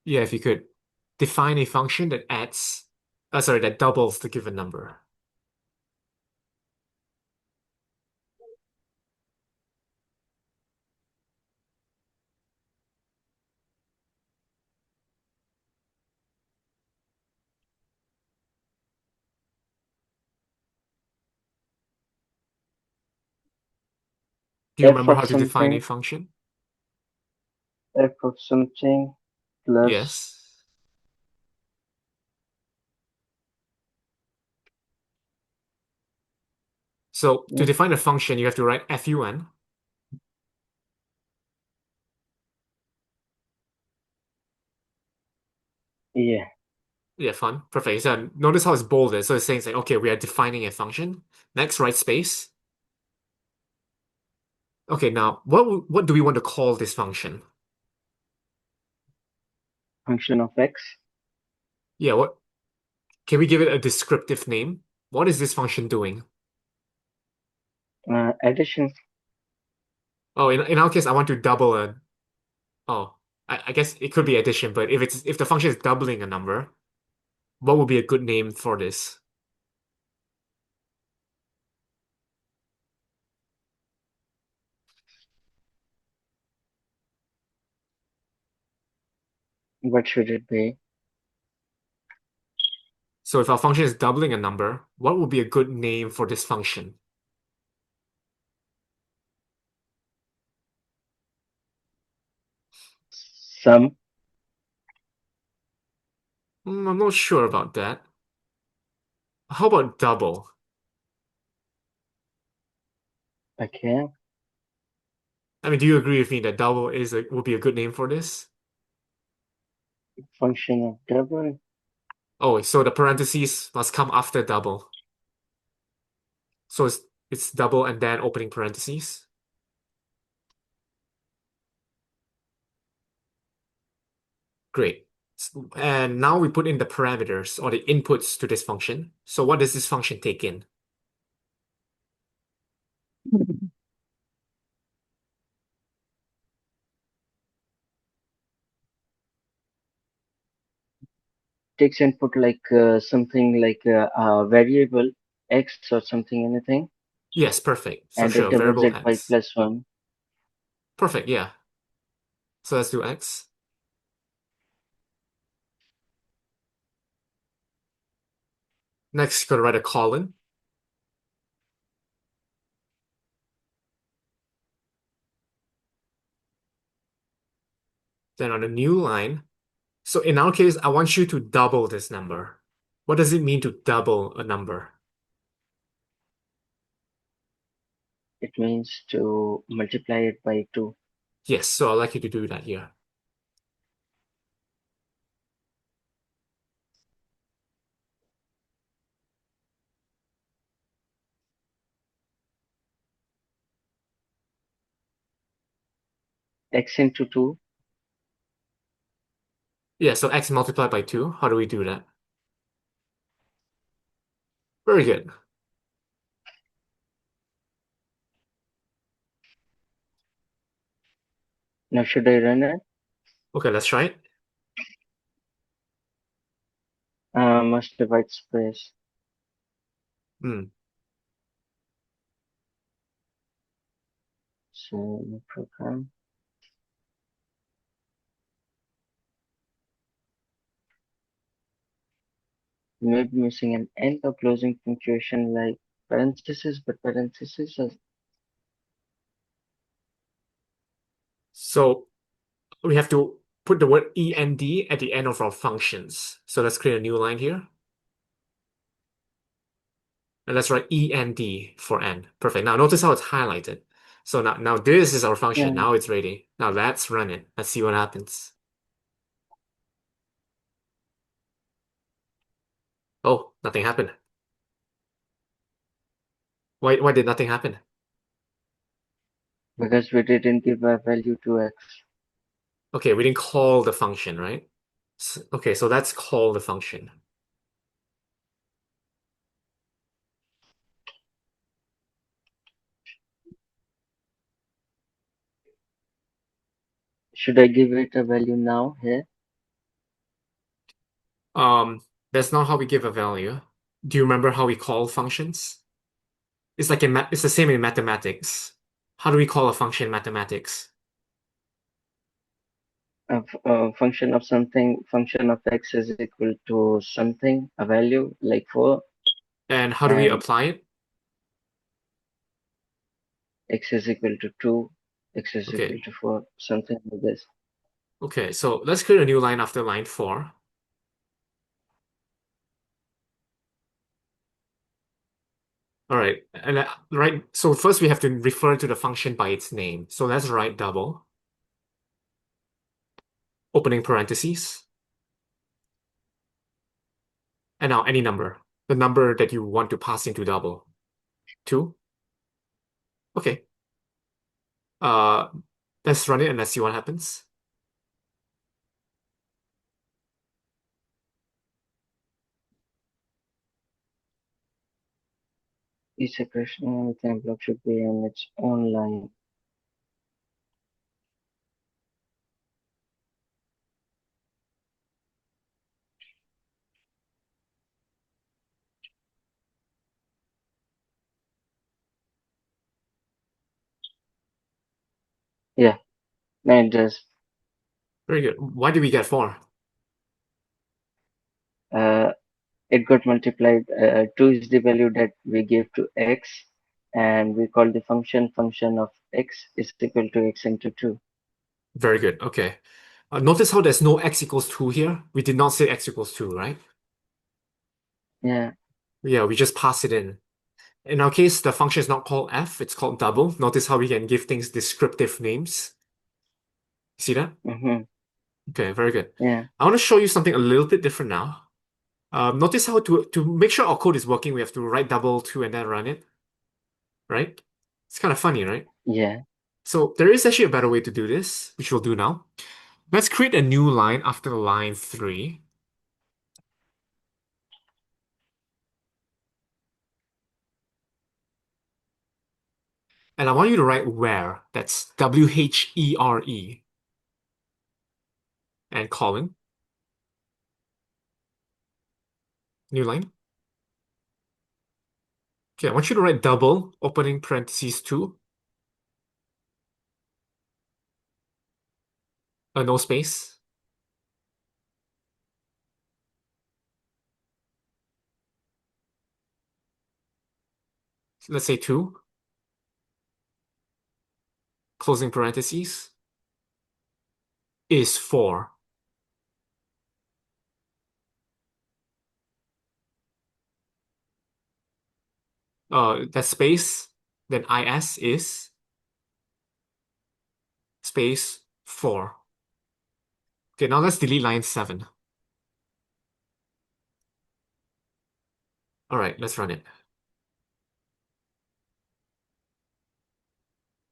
Yeah, if you could define a function that that doubles the given number. Do you f remember of how to define a something, function? f of something plus Yes. So to mm, define a function, you have to write fun. yeah, Yeah, fun. Perfect. So notice how it's bolded. So it's saying, like, okay, we are defining a function. Next, write space. Okay, now what do we want to call this function? function of x, Yeah, what can we give it a descriptive name? What is this function doing? addition, Oh, in our case, I want to double a oh, I guess it could be addition, but if the function is doubling a number, what would be a good name for this? what should it be? So if our function is doubling a number, what would be a good name for this function? Sum, I'm not sure about that. How about double? okay, I mean, do you agree with me that double would be a good name for this? function of double, Oh, so the parentheses must come after double. So it's double and then opening parentheses. Great. And now we put in the parameters or the inputs to this function. So what does this function take in? takes input like something like a variable x or something, anything, Yes, perfect. So and it sure, doubles variable it by x. +1. Perfect, yeah. So let's do x. Next, you're gonna write a colon. Then on a new line. So in our case, I want you to double this number. What does it mean to double a number? It means to multiply it by 2. Yes, so I'd like you to do that here. X into 2. Yeah, so x multiplied by 2. How do we do that? Very good. Now should I run it? Okay, let's try it. Must divide space. Hmm. So new program. Maybe missing an end or closing punctuation like parenthesis, but parenthesis is So we have to put the word end at the end of our functions. So let's create a new line here. And let's write end for n. Perfect. Now notice how it's highlighted. So now this is our function. yeah, Now it's ready. Now let's run it. Let's see what happens. Oh, nothing happened. Why did nothing happen? because we didn't give a value to x. Okay, we didn't call the function, right? Okay, so let's call the function. Should I give it a value now here? Um, that's not how we give a value. Do you remember how we call functions? It's like it's the same in mathematics. How do we call a function in mathematics? A function of something, function of x is equal to something, a value like 4, And how do we and apply it? x is equal to 2, x is equal Okay. to 4, something like this. Okay, so let's create a new line after line 4. All right. And right, so first we have to refer to the function by its name. So let's write double, opening parentheses, and now any number, the number that you want to pass into double. 2. Okay. Uh, let's run it and let's see what happens. Each separation within a block should be on its own line. Yeah, now it does. Very good. Why did we get 4? Uh, it got multiplied. 2 is the value that we gave to x, and we call the function of x is equal to x into 2. Very good. Okay. Notice how there's no x equals 2 here. We did not say x equals 2, right? Yeah. Yeah, we just pass it in. In our case, the function is not called f, it's called double. Notice how we can give things descriptive names. See that? Mm-hmm. Okay, very good. Yeah. I want to show you something a little bit different now. Notice how to make sure our code is working, we have to write double two and then run it, right? It's kind of funny, right? Yeah. So there is actually a better way to do this, which we'll do now. Let's create a new line after line 3. And I want you to write where. That's WHERE and colon. New line. Okay, I want you to write double, opening parentheses 2, no space. Let's say 2, closing parentheses, is 4. That space, then is space 4. Okay, now let's delete line 7. All right, let's run it.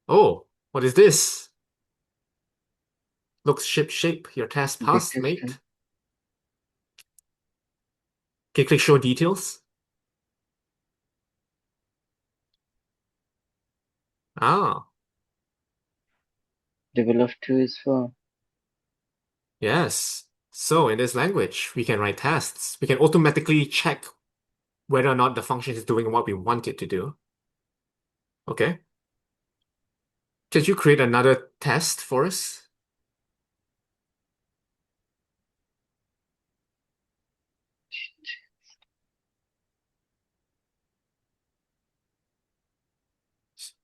Oh, what is this? Looks ship shape. Your test Big passed, system. mate. Okay, click show details. Ah, Double of 2 is 4. yes. So in this language, we can write tests. We can automatically check whether or not the function is doing what we want it to do. Okay. Could you create another test for us?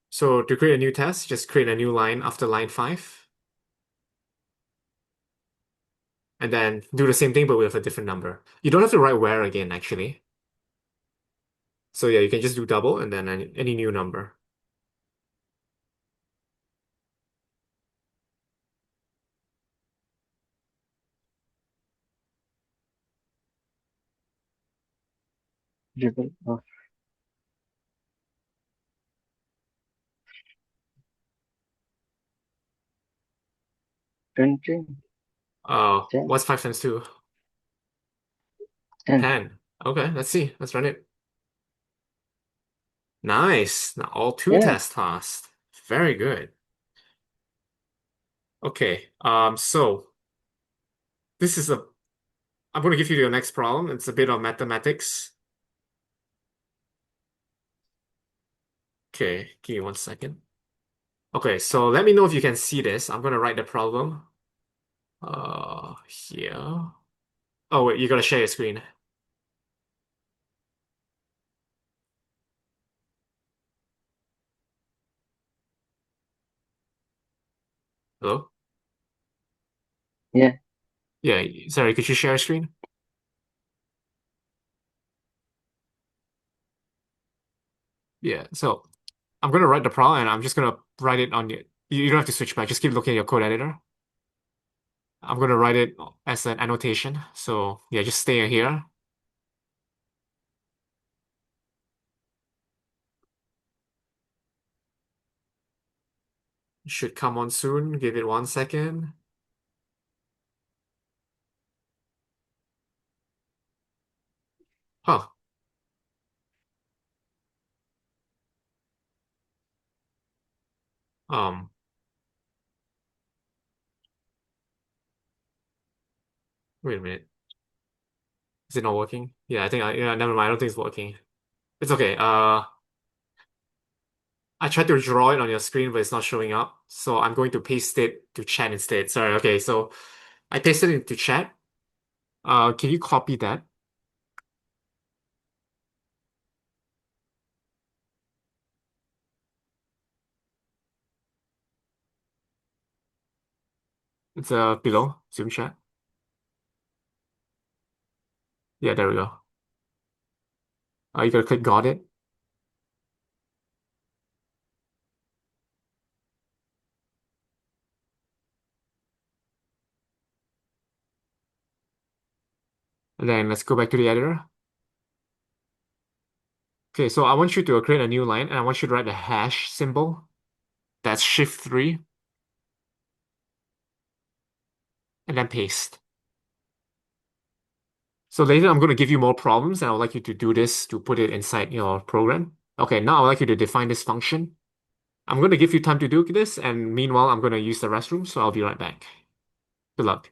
So to create a new test, just create a new line after line 5, and then do the same thing but with a different number. You don't have to write where again, actually. So yeah, you can just do double and then any new number. Double of 20. ten, What's 5 times 2? 10. 10. Okay, let's see. Let's run it. Nice. Now all two Yeah. tests passed. Very good. Okay. So this is I'm going to give you your next problem. It's a bit of mathematics. Okay, give me 1 second. Okay, so let me know if you can see this. I'm going to write the problem. Here. Oh, wait, you got to share your screen. Hello? Yeah, Yeah, sorry, could you share your screen? Yeah, so I'm going to write the problem and I'm just going to write it on you don't have to switch back. Just keep looking at your code editor. I'm going to write it as an annotation. So yeah, just stay here. It should come on soon. Give it 1 second. Huh. Um, Wait a minute. Is it not working? Yeah, yeah, never mind. I don't think it's working. It's okay. I tried to draw it on your screen, but it's not showing up. So I'm going to paste it to chat instead. Sorry. Okay, so I pasted it into chat. Can you copy that? It's below Zoom chat. Yeah, there we go. You gotta click got it, and then let's go back to the editor. Okay, so I want you to create a new line, and I want you to write a hash symbol. That's shift 3, and then paste. So later I'm going to give you more problems, and I would like you to do this to put it inside your program. Okay, now I'd like you to define this function. I'm going to give you time to do this, and meanwhile, I'm going to use the restroom, so I'll be right back. Good luck.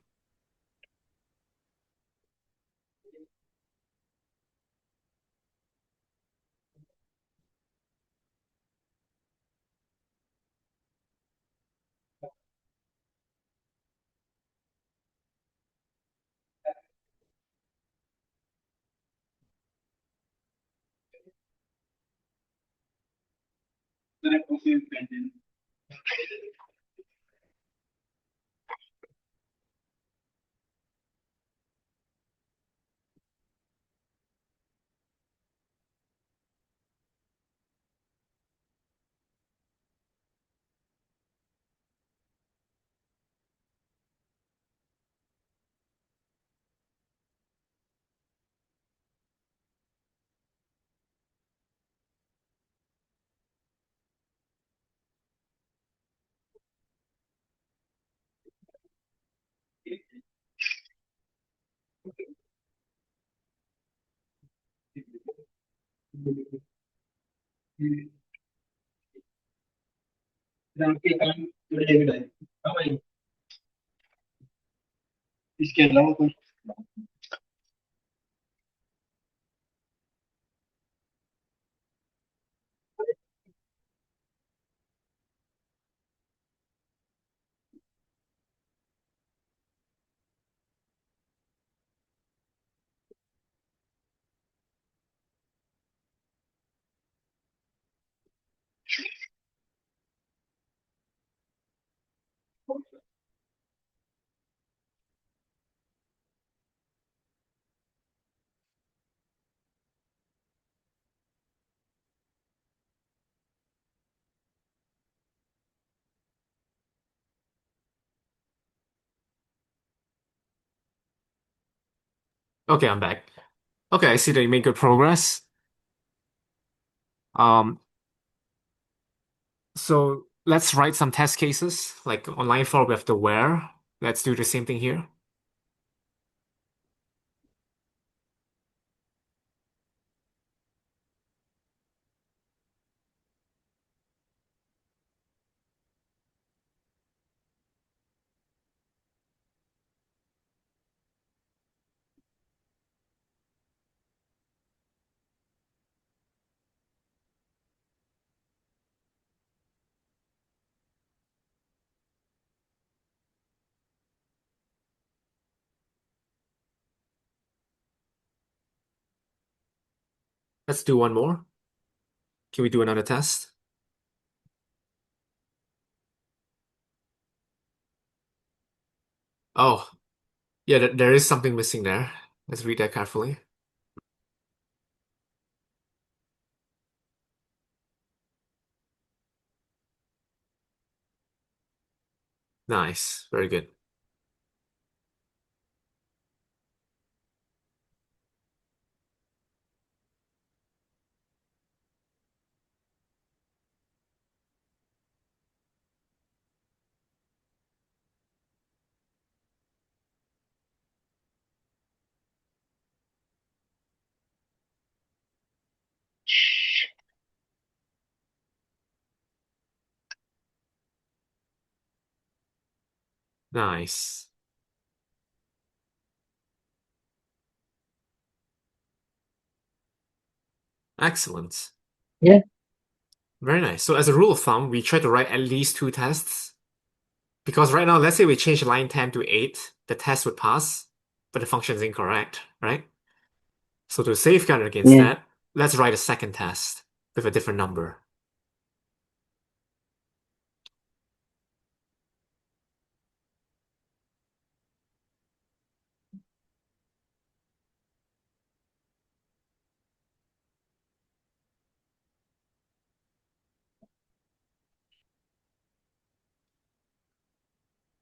Okay, I'm back. Okay, I see that you made good progress. Um, so let's write some test cases. Like on line 4, we have the where. Let's do the same thing here. Let's do one more. Can we do another test? Oh, yeah, there is something missing there. Let's read that carefully. Nice. Very good. Nice. Excellent. Yeah, Very nice. So as a rule of thumb, we try to write at least two tests. Because right now, let's say we change line 10 to 8, the test would pass, but the function is incorrect, right? So to safeguard against yeah, that, let's write a second test with a different number.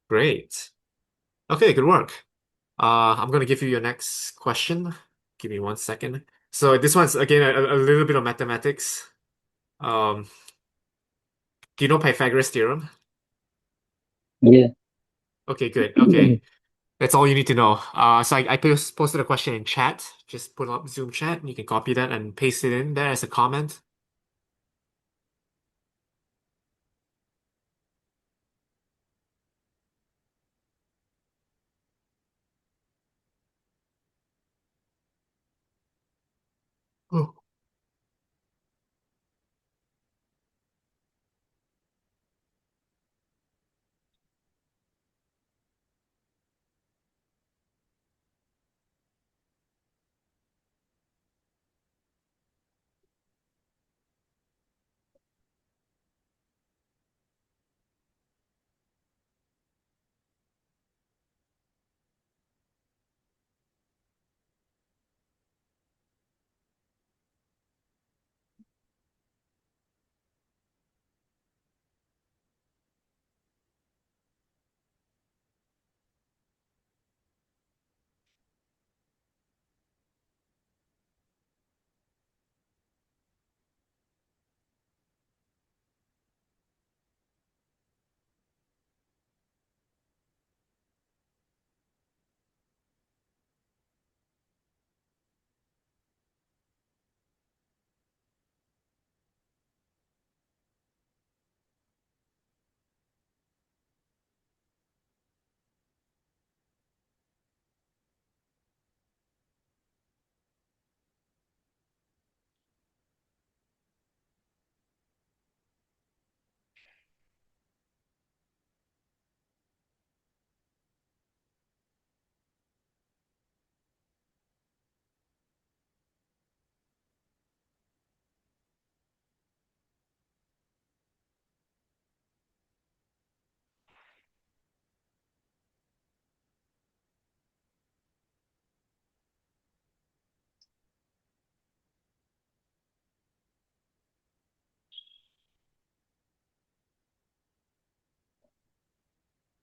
Great. Okay, good work. I'm gonna give you your next question. Give me 1 second. So this one's again a little bit of mathematics. Um, do you know Pythagoras theorem? yeah. Okay, good. Okay, that's all you need to know. So I posted a question in chat. Just put up Zoom chat, and you can copy that and paste it in there as a comment. Oh,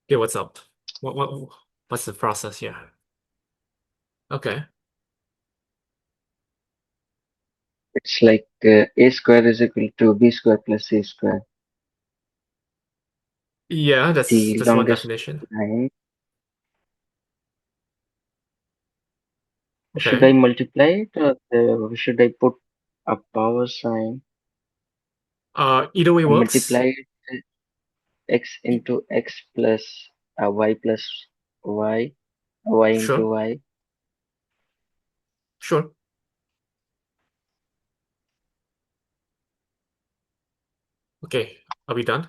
okay, what's up? What's the process here? Okay. It's like a square is equal to b square plus c square. Yeah, The that's one longest definition. line. Should Okay. I multiply it or should I put a power sign Either way and works. multiply it x into x plus y plus y, y into Sure, y? sure. Okay, are we done?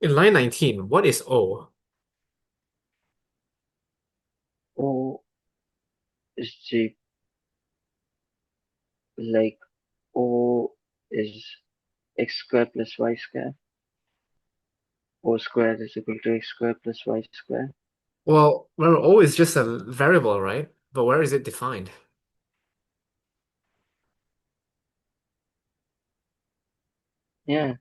In line 19, what is O? O is the like O is x square plus y square. O square is equal to x square plus y square. Well, remember, O is just a variable, right? But where is it defined? Yeah,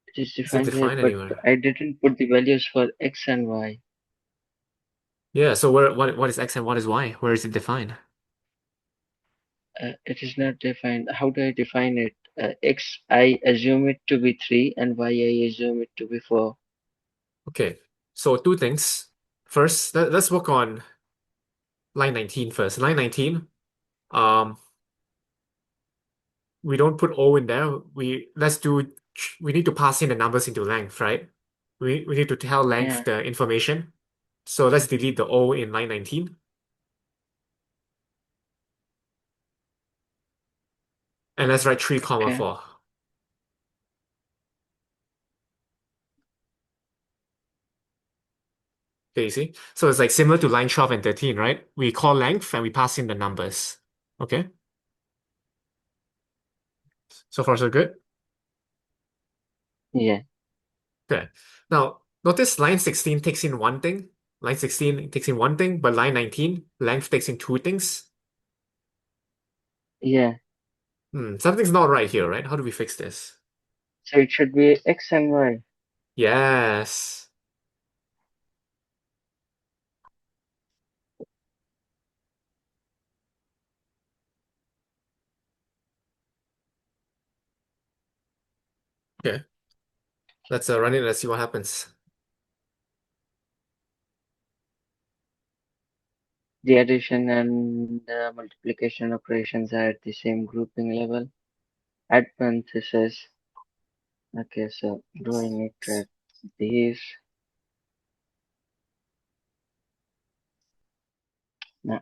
it is Is it defined here, defined but anywhere? I didn't put the values for x and y. Yeah, so what is X and what is Y? Where is it defined? It is not defined. How do I define it? X, I assume it to be 3, and y, I assume it to be 4. Okay, so two things. First, let's work on line 19 first. Line 19, um, we don't put O in there. We need to pass in the numbers into length, right? We need to tell length Yeah, the information. So let's delete the O in line 19 and let's write 3 comma okay. 4. Okay, you see? So it's like similar to line 12 and 13, right? We call length and we pass in the numbers. Okay? So far so good? Yeah, Okay. Now, notice line 16 takes in one thing. Line 16 takes in one thing, but line 19, length takes in two things. yeah. Something's not right here, right? How do we fix this? So it should be x and y. Yes. Okay. Let's run it. Let's see what happens. The addition and multiplication operations are at the same grouping level. Add parentheses. Okay, so doing it at these. No,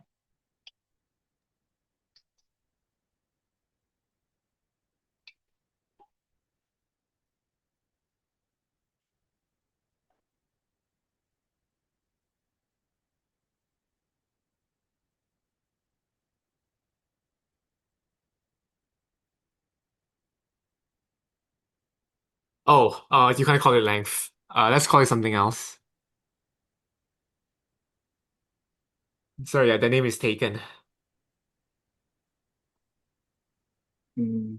Oh, you can't call it length. Let's call it something else. Sorry, yeah, the name is taken. mm,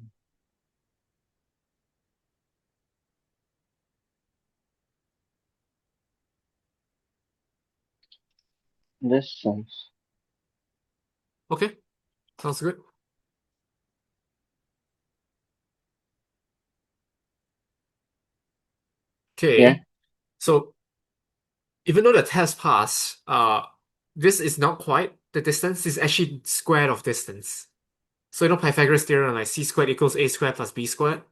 distance. Okay, sounds good. Yeah, Okay, so even though the test pass, this is not quite the distance. It's actually squared of distance. So you know Pythagoras theorem, like c squared equals a squared plus b squared.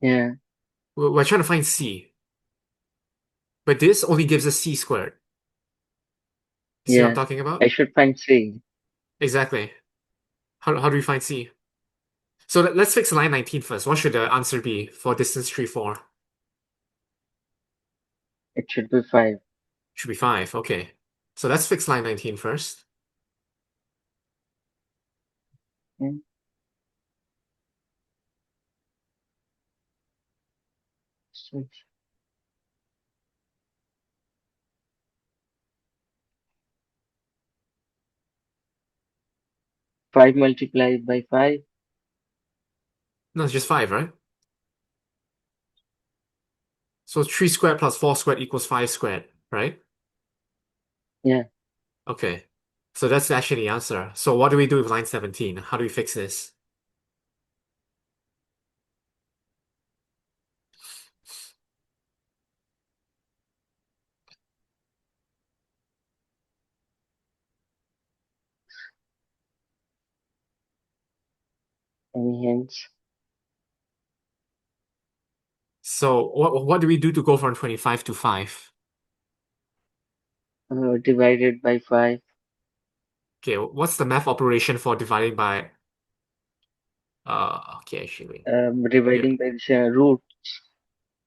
yeah, We're trying to find c, but this only gives us c squared. See what I'm yeah. talking I about? should find c. Exactly. How do we find c? So let's fix line 19 first. What should the answer be for distance 3, 4? It should be 5. Should be 5. Okay. So let's fix line 19 first. Mm, 6. 5 multiplied by 5. No, it's just 5, right? So 3 squared plus 4 squared equals 5 squared, right? Yeah, Okay. So that's actually the answer. So what do we do with line 17? How do we fix this? any hints? So what do we do to go from 25 to 5? Divided by 5. Okay, what's the math operation for dividing by Okay, actually. Yeah. Dividing by the root.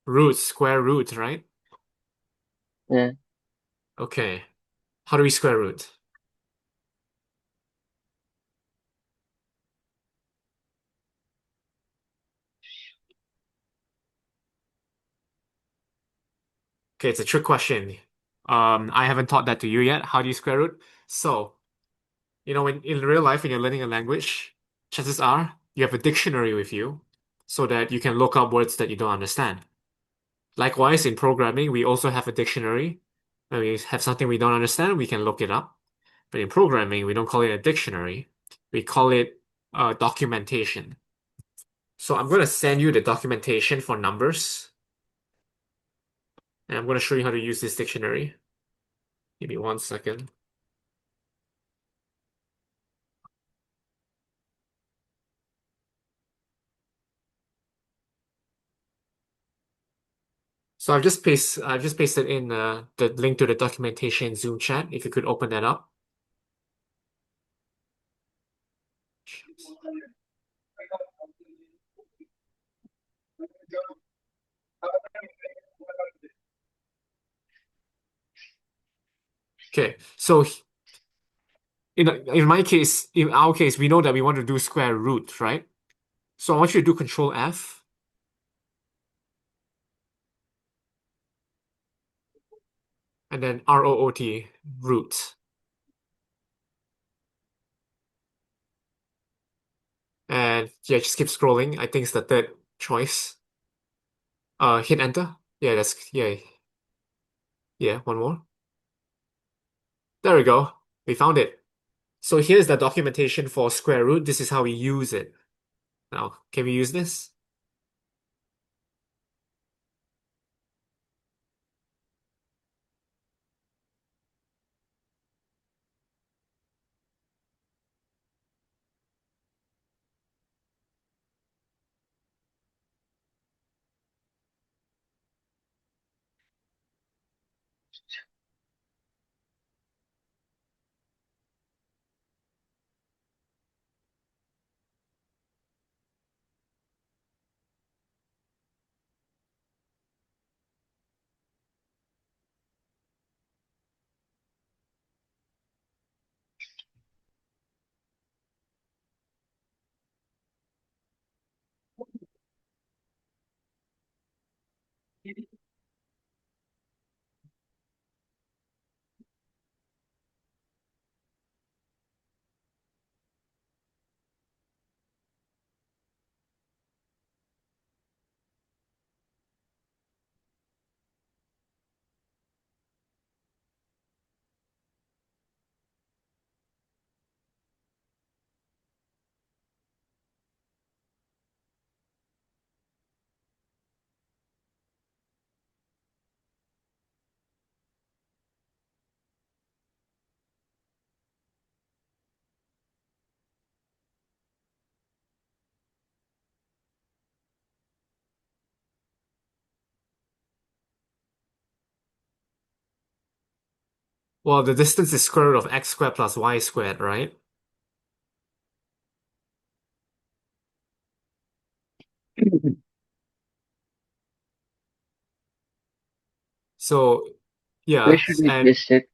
Root, square root, right? Yeah. Okay. How do we square root? Okay, it's a trick question. I haven't taught that to you yet. How do you square root? So, when in real life, when you're learning a language, chances are you have a dictionary with you so that you can look up words that you don't understand. Likewise, in programming, we also have a dictionary. When we have something we don't understand, we can look it up. But in programming, we don't call it a dictionary. We call it documentation. So I'm going to send you the documentation for numbers, and I'm going to show you how to use this dictionary. Give me 1 second. So I've just pasted in the link to the documentation Zoom chat. If you could open that up. Okay, so in my case, in our case, we know that we want to do square root, right? So I want you to do Control F and then ROOT, root. And yeah, just keep scrolling. I think it's the third choice. Hit enter. Yeah, yeah, one more. There we go. We found it. So here's the documentation for square root. This is how we use it. Now, can we use this? Well, the distance is square root of x squared plus y squared, right? So, Where yeah, should we and paste it?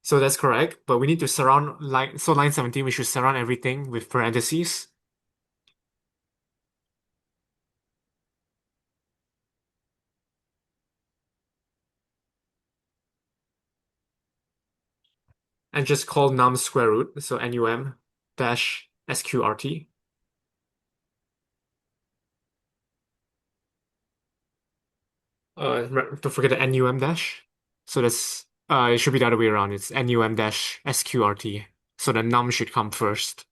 so that's correct. But we need to surround line 17, we should surround everything with parentheses. And just call num square root, so num dash sqrt. Don't forget the num dash. So that's it should be the other way around. It's num dash sqrt. So the num should come first.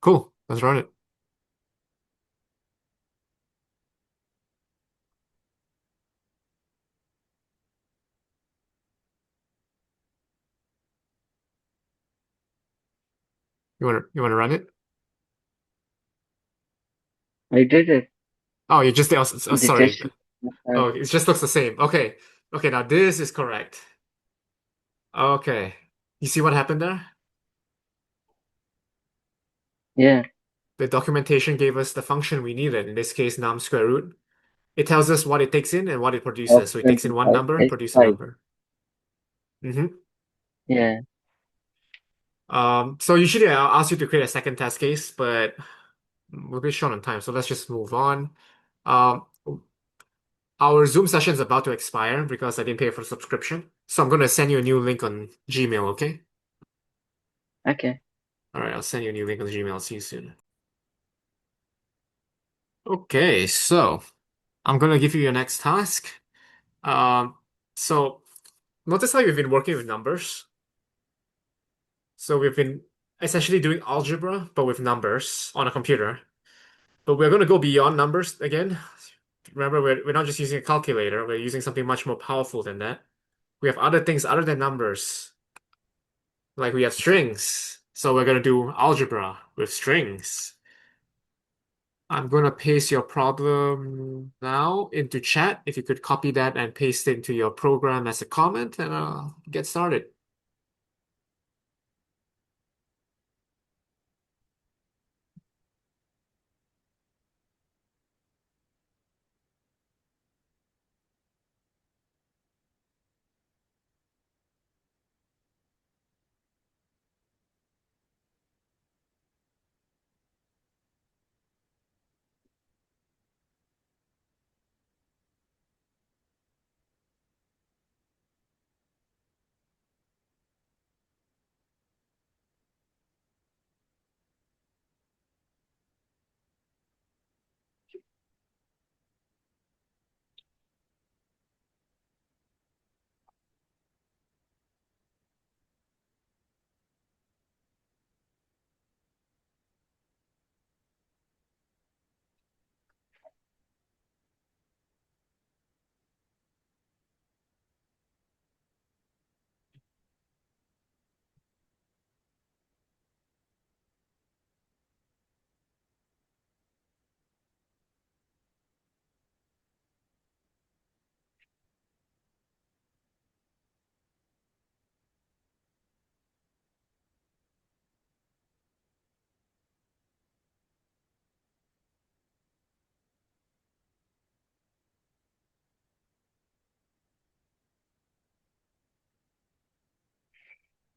Cool. Let's run it. You wanna run it? I did it. Oh, you just oh, The sorry. test. Oh, it just looks the same. Okay. Okay, now this is correct. Okay. You see what happened there? Yeah, The documentation gave us the function we needed, in this case, num square root. It tells us what it takes in and what it of produces. So it takes in one 25 number and is produces a 5. number. Hmm. Yeah, So usually I'll ask you to create a second test case, but we're a bit short on time, so let's just move on. Um, our Zoom session is about to expire because I didn't pay for subscription. So I'm going to send you a new link on Gmail, okay? okay, All right, I'll send you a new link on Gmail. See you soon. Okay, so I'm going to give you your next task. Um, so notice how we've been working with numbers. So we've been essentially doing algebra, but with numbers on a computer. But we're going to go beyond numbers again. Remember, we're not just using a calculator, we're using something much more powerful than that. We have other things other than numbers, like we have strings. So we're going to do algebra with strings. I'm going to paste your problem now into chat. If you could copy that and paste it into your program as a comment, and I'll get started.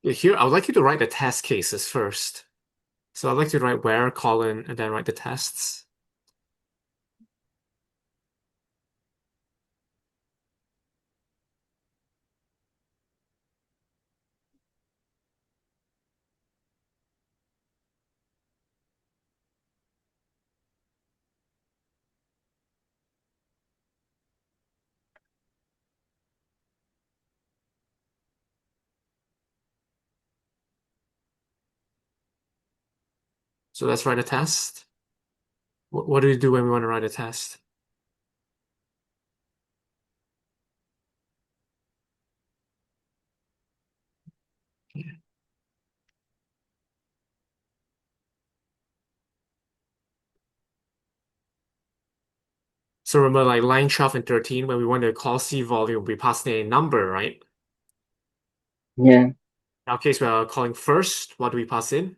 Here, I would like you to write the test cases first. So I'd like to write where, colon, and then write the tests. So let's write a test. What do we do when we want to write a test? So remember, like line 12 and 13, when we want to call C volume, we pass in a number, right? yeah, In our case, we are calling first. What do we pass in?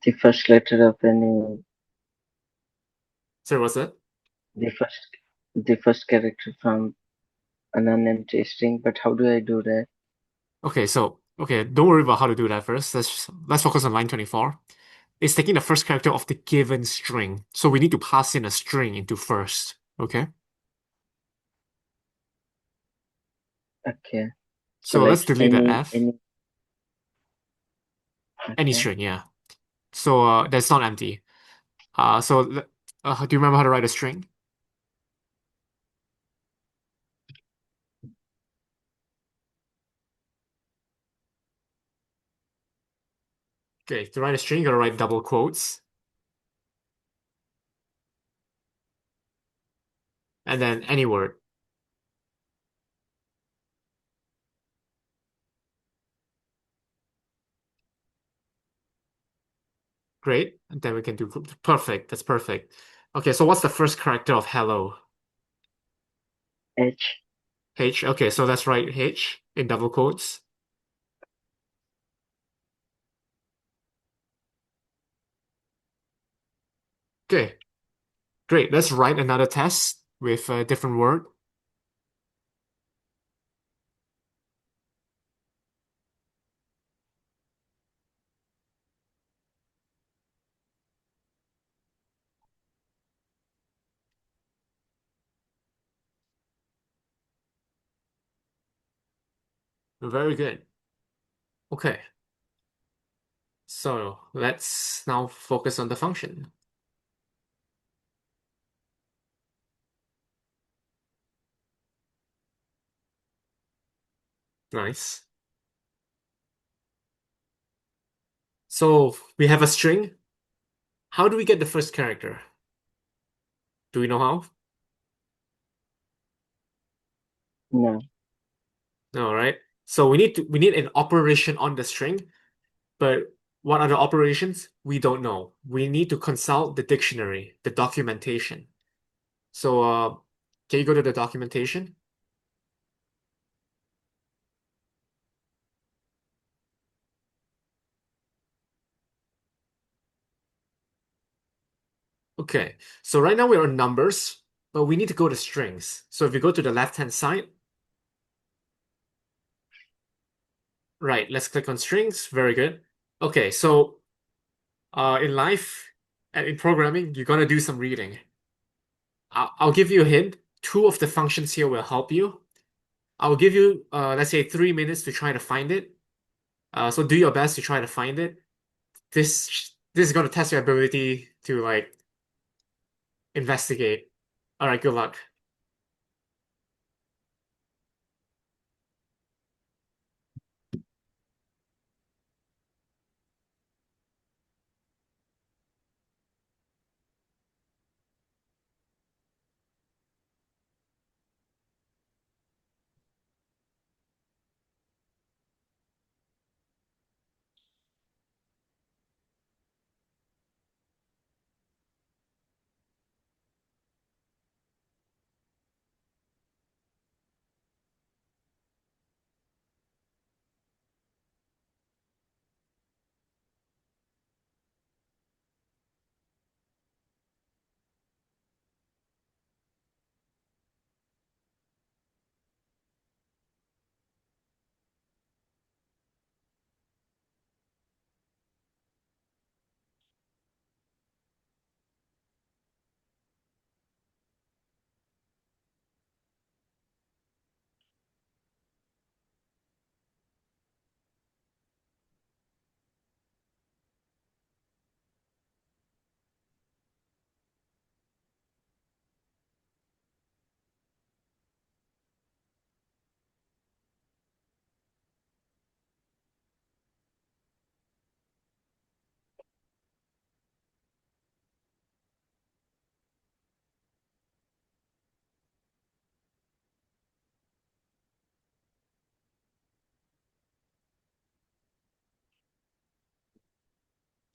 the first letter of any, So what's that? the first, the first character from an unempty string, but how do I do that? Okay, don't worry about how to do that first. Let's focus on line 24. It's taking the first character of the given string. So we need to pass in a string into first. Okay? Okay, so So let's like delete the F. any, Any okay, string, yeah. So that's not empty. Do you remember how to write a string? Okay, to write a string, you gotta write double quotes and then any word. Great. And then we can do perfect. That's perfect. Okay, so what's the first character of hello? H. H. Okay, so let's write H in double quotes. Okay, great. Let's write another test with a different word. Very good. Okay, so let's now focus on the function. Nice. So we have a string. How do we get the first character? Do we know how? No. No, right? So we need an operation on the string, but what are the operations? We don't know. We need to consult the dictionary, the documentation. So can you go to the documentation? Okay. So right now we're on numbers, but we need to go to strings. So if you go to the left-hand side, right, let's click on strings. Very good. Okay, so in life and in programming, you're gonna do some reading. I'll give you a hint. Two of the functions here will help you. I'll give you, let's say, 3 minutes to try to find it. So do your best to try to find it. This is going to test your ability to like investigate. All right, good luck.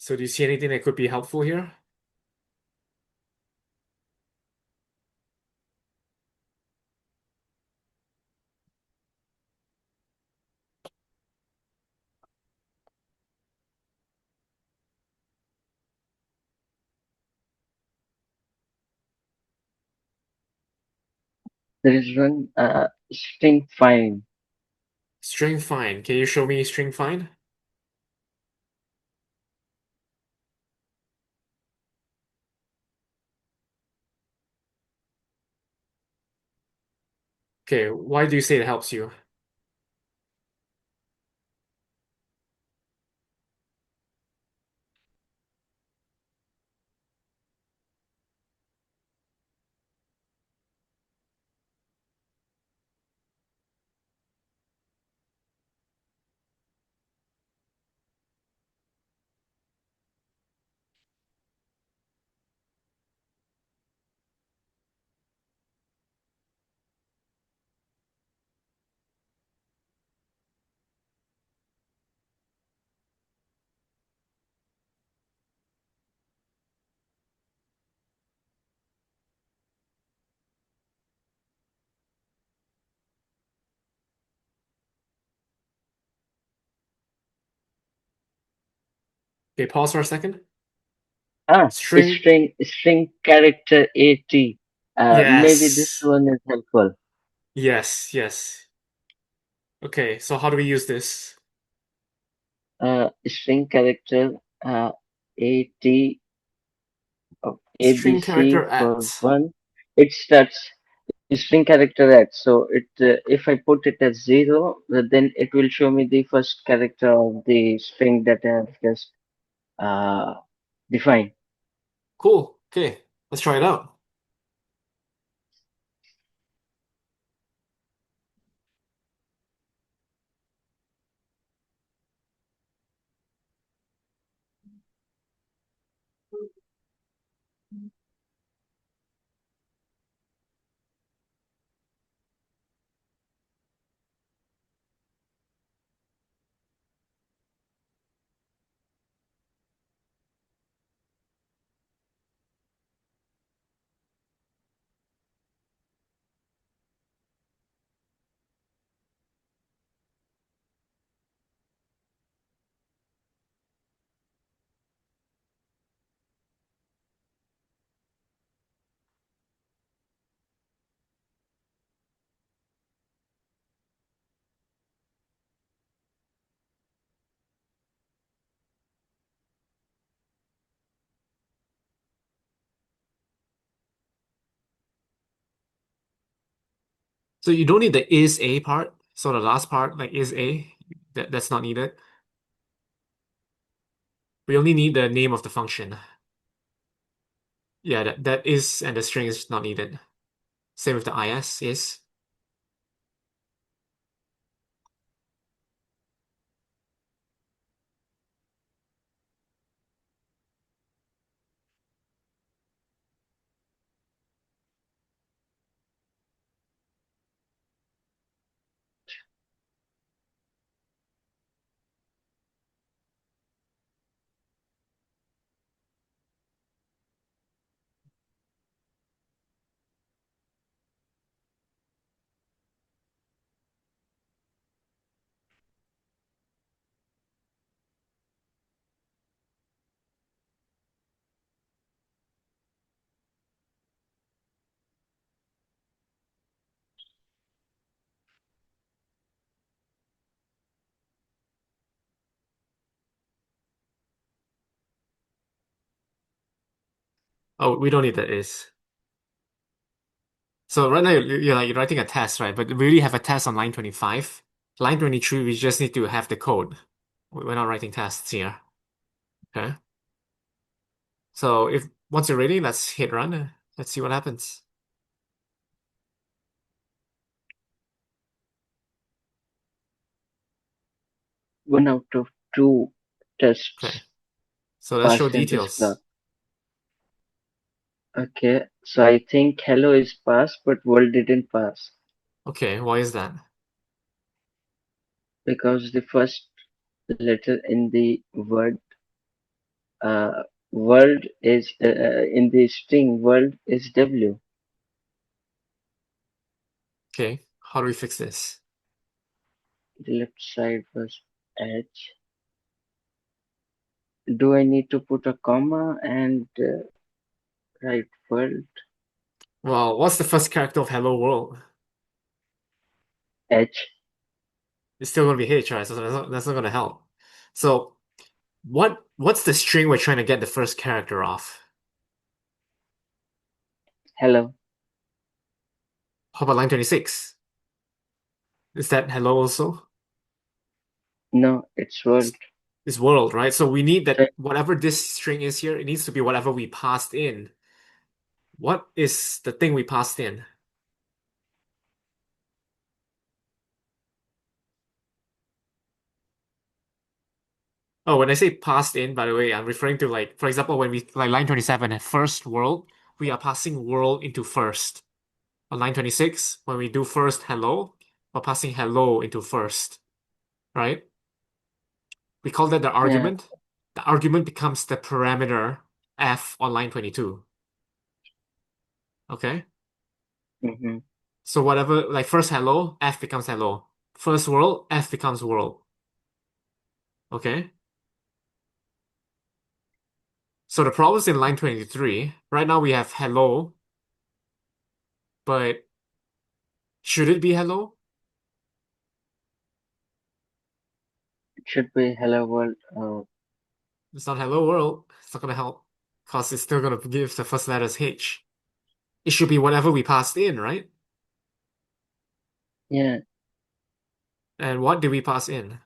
So do you see anything that could be helpful here? There is one string find. String find. Can you show me string find? Okay, why do you say it helps you? Okay, pause for a second. Ah, String. string character AT. Maybe this Yes. one is helpful. Yes, yes. Okay, so how do we use this? String character AT of String ABC character for at. one. It starts string character at. So it if I put it as 0, then it will show me the first character of the string that I have just uh, defined. Cool. Okay, let's try it out. So you don't need the is a part. So the last part, like is a, that's not needed. We only need the name of the function. Yeah, that is and the string is not needed. Same with the is. Oh, we don't need the is. So right now you're like you're writing a test, right? But we really have a test on line 25. Line 23, we just need to have the code. We're not writing tests here. Okay. So if once you're ready, let's hit run. Let's see what happens. 1 out of 2 Okay. tests So let's show passed in this class. details. Okay, so I think hello is passed, but world didn't pass Okay, why is that? because the first letter in the uh, world is in the string world is W. Okay, how do we fix this? The left side was H. Do I need to put a comma and write world Well, what's the first character of Hello World? H? It's still gonna be H, right? So that's not gonna help. So what's the string we're trying to get the first character off? Hello. How about line 26? Is that hello also? No, it's world. It's, it's world, right? So we need So that whatever this string is here, it needs to be whatever we passed in. What is the thing we passed in? Oh, when I say passed in, by the way, I'm referring to like, for example, when we like line 27 at first world, we are passing world into first. On line 26, when we do first hello, we're passing hello into first, right? We call that the yeah. argument. The argument becomes the parameter f on line 22. Okay? Mm-hmm. So whatever, like first hello, f becomes hello. First world, f becomes world. Okay? So the problem is in line 23. Right now we have hello, but should it be hello? It should be hello world. It's not hello world. It's not gonna help because it's still gonna give the first letter as H. It should be whatever we passed in, right? Yeah, And what did we pass in?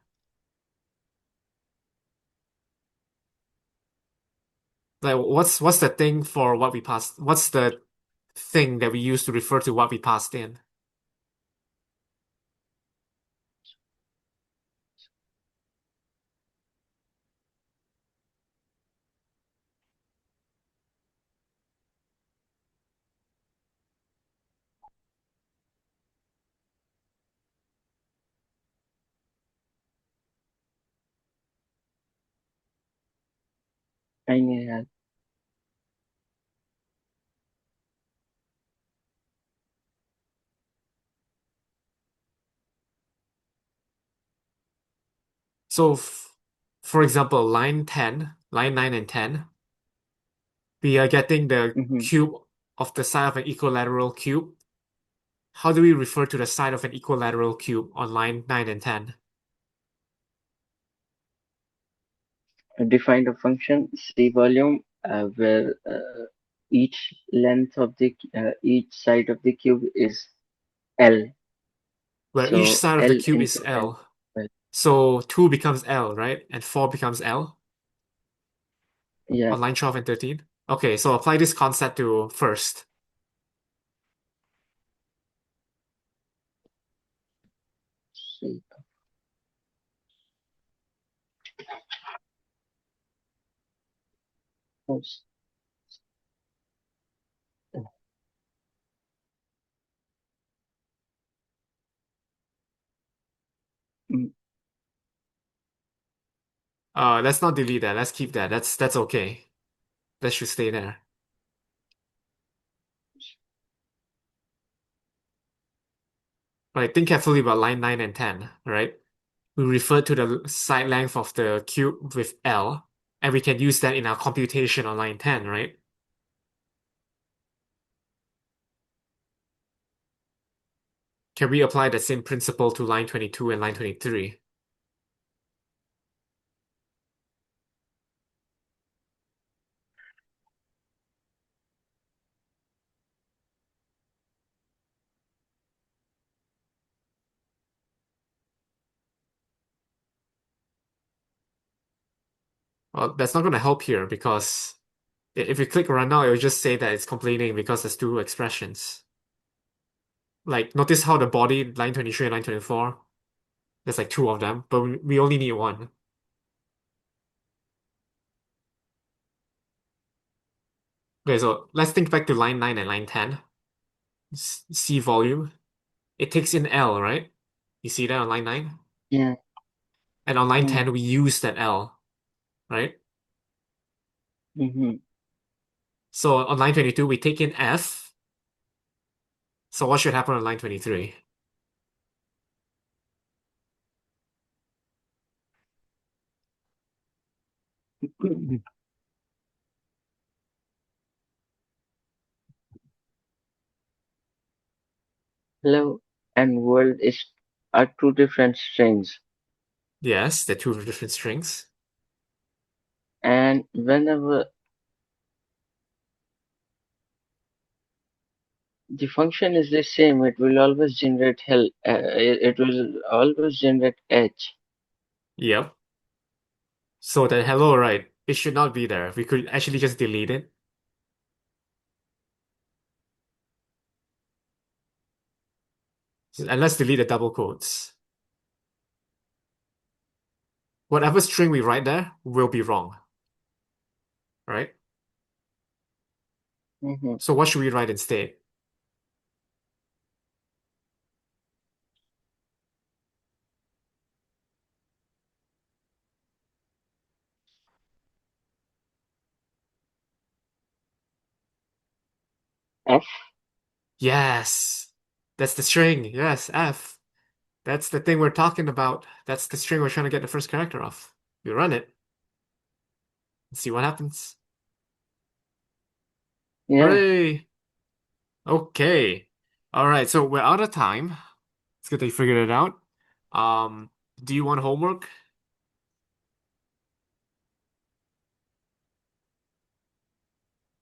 Like, what's the thing for what we passed? What's the thing that we use to refer to what we passed in? I need help. So, for example, line 10, line 9 and 10, we are getting the Mm-hmm. cube of the side of an equilateral cube. How do we refer to the side of an equilateral cube on line 9 and 10? Define a function C volume where each length of the each side of the cube is L. Where each So side of the L cube is into L. L. Well, So 2 becomes L, right? And 4 becomes L yeah. on line 12 and 13. Okay, so apply this concept to first. C. First. Mm, Let's not delete that. Let's keep that. That's okay. That should stay there. Right, think carefully about line 9 and 10, right? We refer to the side length of the cube with L, and we can use that in our computation on line 10, right? Can we apply the same principle to line 22 and line 23? Well, that's not going to help here because if you click run now, it will just say that it's complaining because there's two expressions. Like, notice how the body, line 23 and line 24, there's like two of them, but we only need one. Okay, so let's think back to line 9 and line 10. C volume. It takes in L, right? You see that on line 9? yeah. And on line Yeah. 10, we use that L, right? Mm-hmm. So on line 22, we take in F. So what should happen on line 23? Hello and world is are two different strings, Yes, they're two different strings. and whenever the function is the same, it will always generate hell. It will always generate H. Yep. So the hello, right? It should not be there. We could actually just delete it. And let's delete the double quotes. Whatever string we write there will be wrong, right? Mm-hmm. So what should we write instead? F. Yes. That's the string. Yes, F. That's the thing we're talking about. That's the string we're trying to get the first character of. We run it and see what happens. Yeah. Hooray! Okay. All right, so we're out of time. It's good that you figured it out. Um, do you want homework?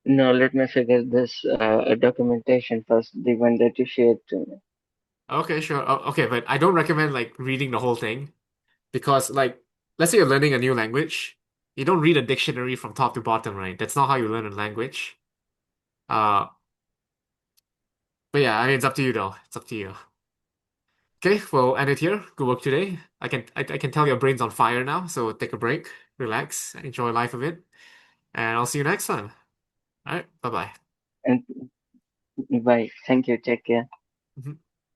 No, let me figure this documentation first, the one that you shared to me. Okay, sure. Okay, but I don't recommend like reading the whole thing because like let's say you're learning a new language, you don't read a dictionary from top to bottom, right? That's not how you learn a language. Uh, but yeah, I mean it's up to you though. It's up to you. Okay, we'll end it here. Good work today. I can tell your brain's on fire now, so take a break, relax, enjoy life a bit, and I'll see you next time. All right, bye-bye. And bye. Thank you. Take care. Mhm.